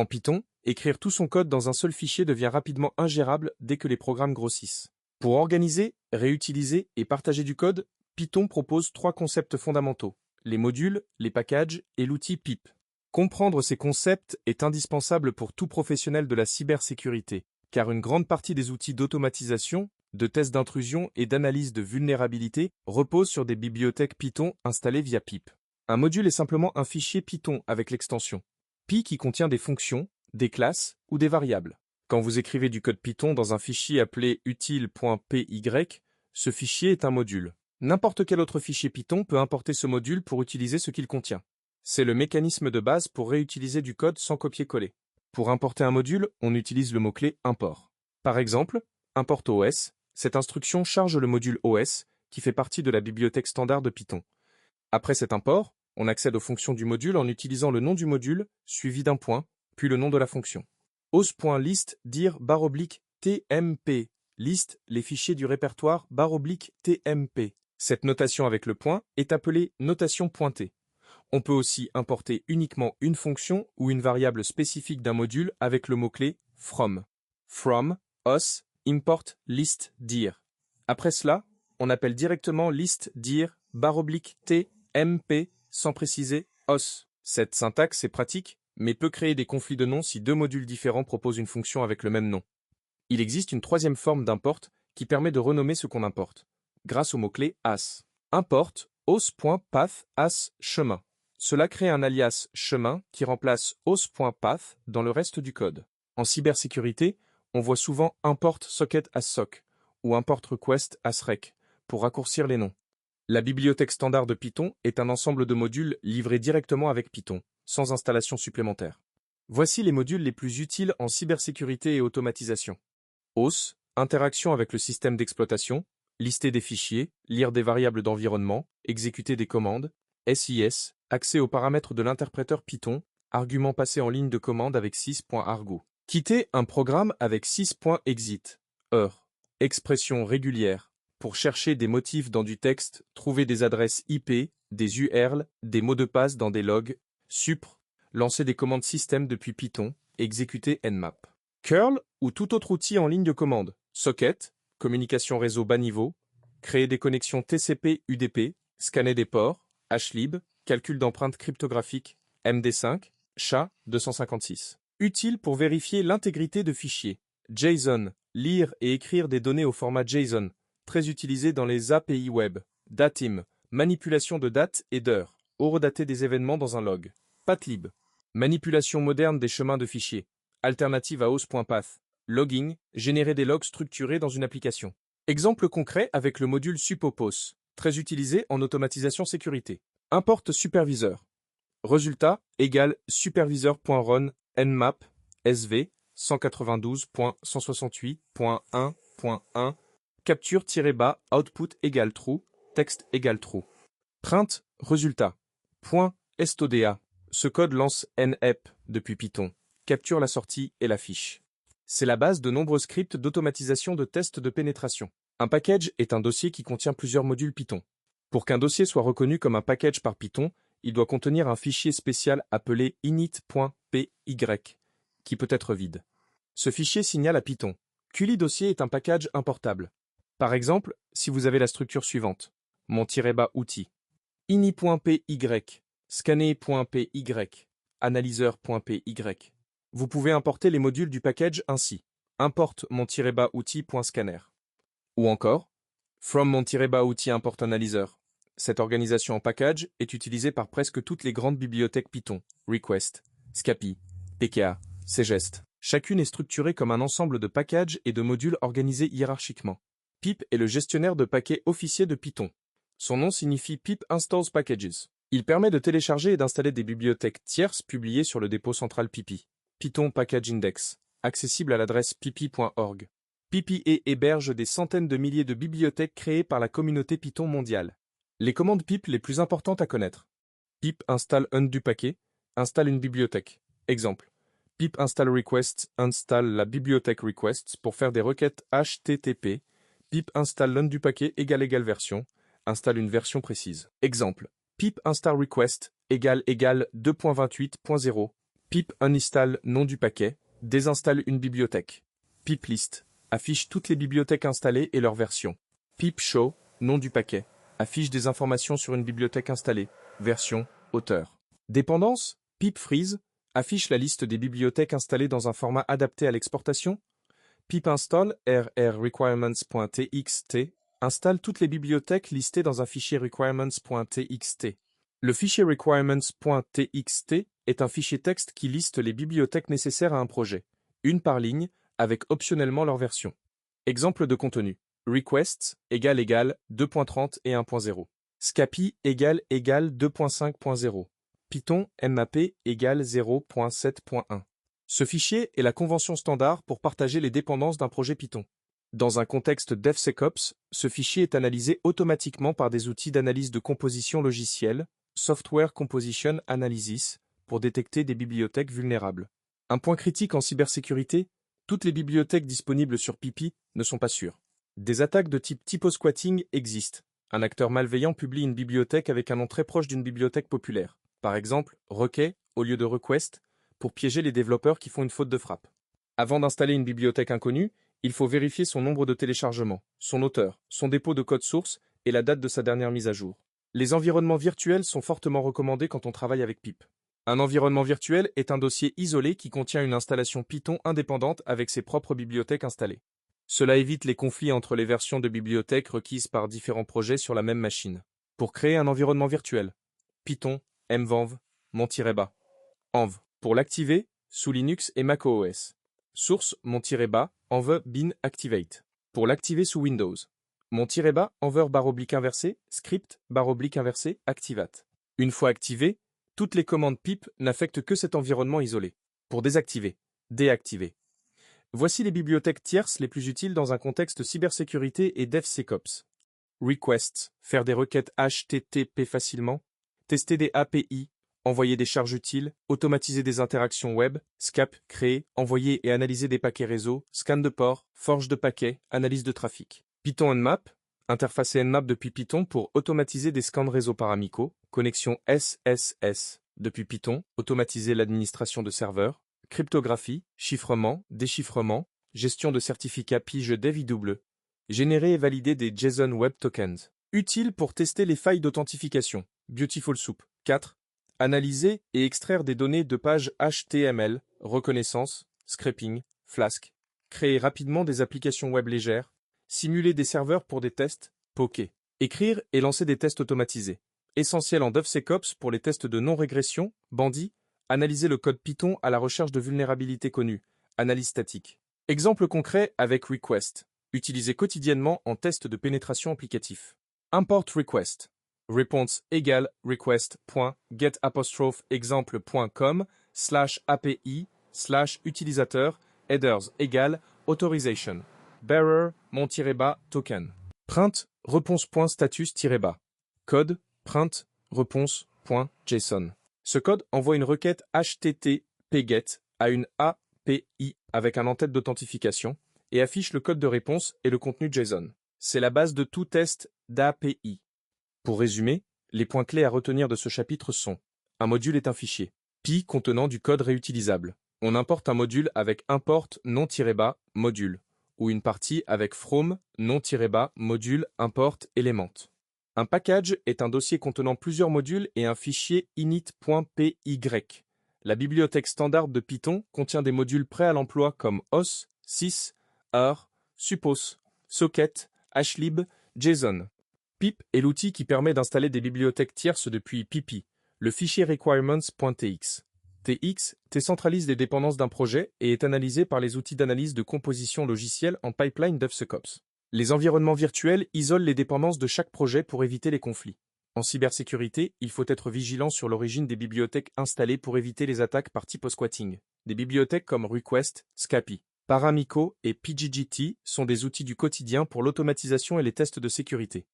En Python, écrire tout son code dans un seul fichier devient rapidement ingérable dès que les programmes grossissent. Pour organiser, réutiliser et partager du code, Python propose 3 concepts fondamentaux: les modules, les packages et l'outil pip. Comprendre ces concepts est indispensable pour tout professionnel de la cybersécurité, car une grande partie des outils d'automatisation, de tests d'intrusion et d'analyse de vulnérabilité reposent sur des bibliothèques Python installées via pip. Un module est simplement un fichier Python avec l'extension py qui contient des fonctions, des classes ou des variables. Quand vous écrivez du code Python dans un fichier appelé util.py, ce fichier est un module. N'importe quel autre fichier Python peut importer ce module pour utiliser ce qu'il contient. C'est le mécanisme de base pour réutiliser du code sans copier-coller. Pour importer un module, on utilise le mot-clé import. Par exemple, import OS, cette instruction charge le module OS qui fait partie de la bibliothèque standard de Python. Après cet import, on accède aux fonctions du module en utilisant le nom du module, suivi d'un point, puis le nom de la fonction. os.list dir /tmp, liste les fichiers du répertoire /tmp. Cette notation avec le point est appelée notation pointée. On peut aussi importer uniquement une fonction ou une variable spécifique d'un module avec le mot-clé from. From, os, import list dir. Après cela, on appelle directement list dir /tmp sans préciser os. Cette syntaxe est pratique, mais peut créer des conflits de noms si 2 modules différents proposent une fonction avec le même nom. Il existe une troisième forme d'import qui permet de renommer ce qu'on importe, grâce au mot-clé as. Import os.path as chemin. Cela crée un alias chemin qui remplace os.path dans le reste du code. En cybersécurité, on voit souvent import socket as soc ou import request as rec pour raccourcir les noms. La bibliothèque standard de Python est un ensemble de modules livrés directement avec Python, sans installation supplémentaire. Voici les modules les plus utiles en cybersécurité et automatisation. os, interaction avec le système d'exploitation, lister des fichiers, lire des variables d'environnement, exécuter des commandes. SIS, accès aux paramètres de l'interpréteur Python, argument passé en ligne de commande avec 6.argou. Quitter un programme avec 6.exit. Expression régulière. Pour chercher des motifs dans du texte, trouver des adresses IP, des URL, des mots de passe dans des logs. Supr, lancer des commandes système depuis Python, exécuter nmap. Curl ou tout autre outil en ligne de commande. Socket, communication réseau bas niveau, créer des connexions TCP/UDP, scanner des ports, HLib, calcul d'empreintes cryptographiques, MD5, SHA-256. Utile pour vérifier l'intégrité de fichiers. JSON, lire et écrire des données au format JSON, très utilisé dans les API web. Datim, manipulation de date et d'heure, horodater des événements dans un log. Pathlib, manipulation moderne des chemins de fichiers. Alternative à os.path. Logging, générer des logs structurés dans une application. Exemple concret avec le module supopos, très utilisé en automatisation sécurité. Import superviseur. Résultat égale supervisor.run nmap sv 192.168.1.1 capture-output égale true, texte égale true. Print résultat. .stoda. Ce code lance nep depuis Python, capture la sortie et la fiche. C'est la base de nombreux scripts d'automatisation de tests de pénétration. Un package est un dossier qui contient plusieurs modules Python. Pour qu'un dossier soit reconnu comme un package par Python, il doit contenir un fichier spécial appelé init.py, qui peut être vide. Ce fichier signale à Python QLi-dossier est un package importable. Par exemple, si vous avez la structure suivante, mon-outil, ini.py, scanner.py, analyseur.py. Vous pouvez importer les modules du package ainsi. Import mon-outil.scanner. Ou encore, from mon-outil import analyseur. Cette organisation en package est utilisée par presque toutes les grandes bibliothèques Python, Request, Scapy, PKA, Cgest. Chacune est structurée comme un ensemble de packages et de modules organisés hiérarchiquement. Pip est le gestionnaire de paquets officier de Python. Son nom signifie Pip Installs Packages. Il permet de télécharger et d'installer des bibliothèques tierces publiées sur le dépôt central Pipi. Python Package Index, accessible à l'adresse pipi.org. Pipi héberge des centaines de milliers de bibliothèques créées par la communauté Python mondiale. Les commandes pip les plus importantes à connaître. Pip install undo paquet, installe une bibliothèque. Exemple. Pip install requests installe la bibliothèque requests pour faire des requêtes HTTP. Pip install undo paquet égale version, installe une version précise. Exemple. Pip install request égale 2.28.0. Pip uninstall nom du paquet, désinstalle une bibliothèque. Pip list affiche toutes les bibliothèques installées et leurs versions. Pip show nom du paquet affiche des informations sur une bibliothèque installée, version, auteur. Dépendance, pip freeze affiche la liste des bibliothèques installées dans un format adapté à l'exportation. Pip install rr-requirements.txt installe toutes les bibliothèques listées dans un fichier requirements.txt. Le fichier requirements.txt est un fichier texte qui liste les bibliothèques nécessaires à un projet, une par ligne, avec optionnellement leur version. Exemple de contenu. Requests = 2.30 et 1.0. Scapy = 2.5.0. Python mmap = 0.7.1. Ce fichier est la convention standard pour partager les dépendances d'un projet Python. Dans un contexte DevSecOps, ce fichier est analysé automatiquement par des outils d'analyse de composition logicielle, Software Composition Analysis, pour détecter des bibliothèques vulnérables. Un point critique en cybersécurité, toutes les bibliothèques disponibles sur Pipi ne sont pas sûres. Des attaques de type typo-squatting existent. Un acteur malveillant publie une bibliothèque avec un nom très proche d'une bibliothèque populaire. Par exemple, requête au lieu de request, pour piéger les développeurs qui font une faute de frappe. Avant d'installer une bibliothèque inconnue, il faut vérifier son nombre de téléchargements, son auteur, son dépôt de code source et la date de sa dernière mise à jour. Les environnements virtuels sont fortement recommandés quand on travaille avec Pip. Un environnement virtuel est un dossier isolé qui contient une installation Python indépendante avec ses propres bibliothèques installées. Cela évite les conflits entre les versions de bibliothèques requises par différents projets sur la même machine. Pour créer un environnement virtuel, Python, mvenv, mon-bas. Env. Pour l'activer, sous Linux et macOS. Source, mon-bas, env bin activate. Pour l'activer sous Windows. Mon-bas, enver /inversé, script /inversé, activate. Une fois activé, toutes les commandes pip n'affectent que cet environnement isolé. Pour désactiver, déactiver. Voici les bibliothèques tierces les plus utiles dans un contexte cybersécurité et DevSecOps. Requests, faire des requêtes HTTP facilement, tester des API, envoyer des charges utiles, automatiser des interactions web, SCAP, créer, envoyer et analyser des paquets réseau, scan de port, forge de paquets, analyse de trafic. Python Nmap, interfacer Nmap depuis Python pour automatiser des scans réseau par Amico, connexion SSS depuis Python, automatiser l'administration de serveurs, cryptographie, chiffrement, déchiffrement, gestion de certificats PIGE-DEV-IW, générer et valider des JSON Web Tokens. Utile pour tester les failles d'authentification. Beautiful Soup. 4. Analyser et extraire des données de pages HTML, reconnaissance, scraping, Flask. Créer rapidement des applications web légères. Simuler des serveurs pour des tests, Poké. Écrire et lancer des tests automatisés. Essentiel en DevSecOps pour les tests de non-régression, Bandit. Analyser le code Python à la recherche de vulnérabilités connues, analyse statique. Exemple concret avec Request. Utilisé quotidiennement en test de pénétration applicatif. Import request. Response égale request.getApostrophe.example.com/API/utilisateur headers égale authorization. Bearer mon-bas token. Print réponse.status-bas. Code print réponse.json. Ce code envoie une requête HTTP GET à une API avec un en-tête d'authentification et affiche le code de réponse et le contenu JSON. C'est la base de tout test d'API. Pour résumer, les points clés à retenir de ce chapitre sont: un module est un fichier, Py contenant du code réutilisable. On importe un module avec import non-bas module, ou une partie avec from non-bas module import element. Un package est un dossier contenant plusieurs modules et un fichier init.py. La bibliothèque standard de Python contient des modules prêts à l'emploi comme os, sys, ar, suppos, socket, hlib, json. Pip est l'outil qui permet d'installer des bibliothèques tierces depuis Pipi, le fichier requirements.tx. TX centralise les dépendances d'un projet et est analysé par les outils d'analyse de composition logicielle en pipeline DevSecOps. Les environnements virtuels isolent les dépendances de chaque projet pour éviter les conflits. En cybersécurité, il faut être vigilant sur l'origine des bibliothèques installées pour éviter les attaques par typo-squatting. Des bibliothèques comme Request, Scapy, Paramico et PGGT sont des outils du quotidien pour l'automatisation et les tests de sécurité.